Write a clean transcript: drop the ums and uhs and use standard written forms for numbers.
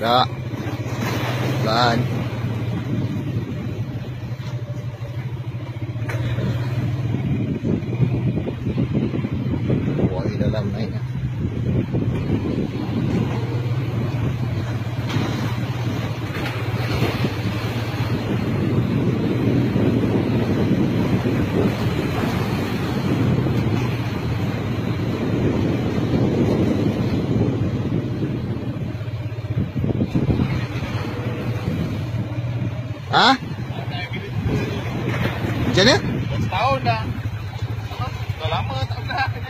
Gerak. Pelan. Buang di dalam naiknya. Hah? Macam mana? Setahun dah. Dah lama tak pernah.